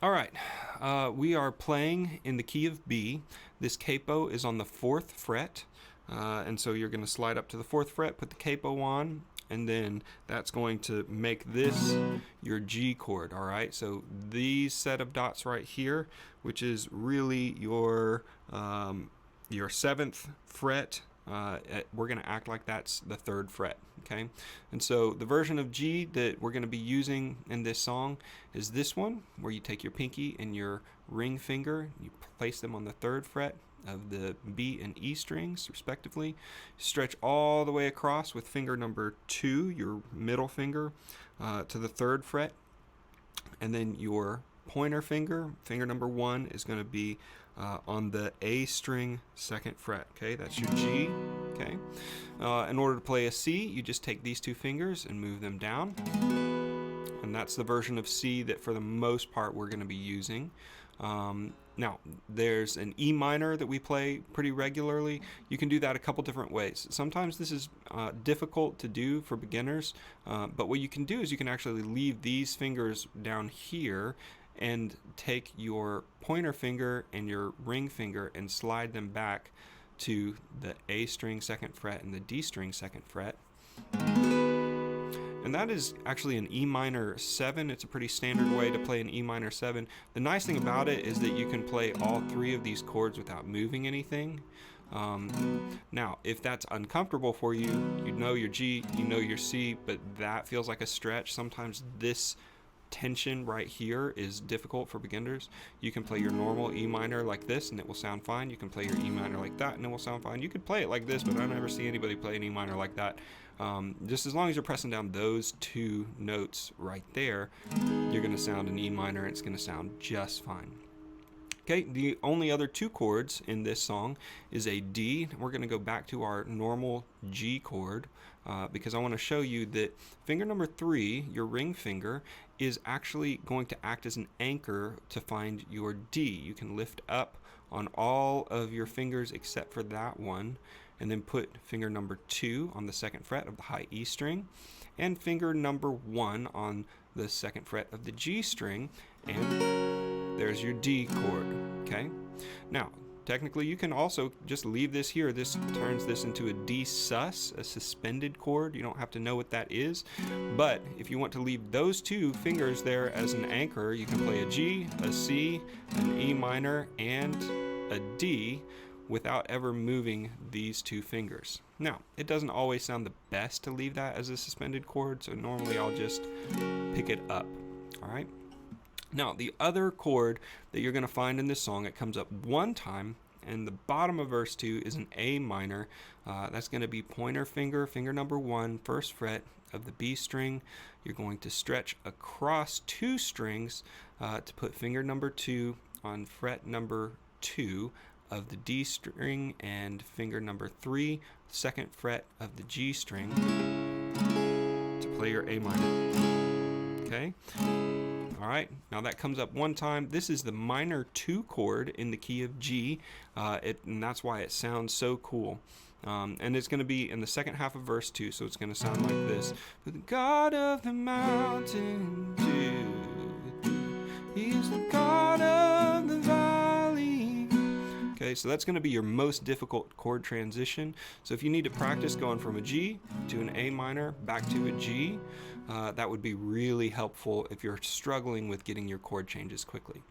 All right, we are playing in the key of B. This capo is on the 4th fret, and so you're going to slide up to the 4th fret, put the capo on, and then that's going to make this your G chord. All right, so these set of dots right here, which is really your 7th fret, we're going to act like that's the 3rd fret. Okay, and so the version of G that we're going to be using in this song is this one, where you take your pinky and your ring finger, you place them on the 3rd fret of the B and E strings respectively, stretch all the way across with finger number 2, your middle finger, to the 3rd fret, and then your pointer finger, finger number 1, is going to be on the A string 2nd fret. Okay, that's your G. Okay, in order to play a C, you just take these 2 fingers and move them down, and that's the version of C that for the most part we're going to be using. Now, there's an E minor that we play pretty regularly. You can do that a couple different ways. Sometimes this is difficult to do for beginners, but what you can do is you can actually leave these fingers down here and take your pointer finger and your ring finger and slide them back to the A string 2nd fret and the D string 2nd fret. And that is actually an E minor 7. It's a pretty standard way to play an E minor 7. The nice thing about it is that you can play all 3 of these chords without moving anything. Now, if that's uncomfortable for you, you know your G, you know your C, but that feels like a stretch. Sometimes this tension right here is difficult for beginners. You can play your normal E minor like this and it will sound fine. You can play your E minor like that and it will sound fine. You could play it like this, but I never see anybody play an E minor like that. Just as long as you're pressing down those 2 notes right there, you're going to sound an E minor and it's going to sound just fine. Okay, the only other 2 chords in this song is a D. We're going to go back to our normal G chord because I want to show you that finger number 3, your ring finger, is actually going to act as an anchor to find your D. You can lift up on all of your fingers except for that one, and then put finger number 2 on the 2nd fret of the high E string, and finger number 1 on the 2nd fret of the G string, and there's your D chord. Okay, now technically you can also just leave this here. This turns this into a D sus, a suspended chord. You don't have to know what that is, but if you want to leave those 2 fingers there as an anchor, you can play a G, a C, an E minor, and a D without ever moving these 2 fingers. Now, it doesn't always sound the best to leave that as a suspended chord, so normally I'll just pick it up. All right. Now, the other chord that you're going to find in this song, it comes up one time, and the bottom of verse 2 is an A minor. That's going to be pointer finger, finger number 1, 1st fret of the B string. You're going to stretch across 2 strings to put finger number 2 on fret number 2 of the D string and finger number 3, 2nd fret of the G string, to play your A minor. Okay? All right, now that comes up one time. This is the minor 2 chord in the key of G, and that's why it sounds so cool. And it's going to be in the 2nd half of verse 2, so it's going to sound like this. For the God of the mountain dew, He is the God of the valley. Okay, so that's going to be your most difficult chord transition. So if you need to practice going from a G to an A minor back to a G, that would be really helpful if you're struggling with getting your chord changes quickly.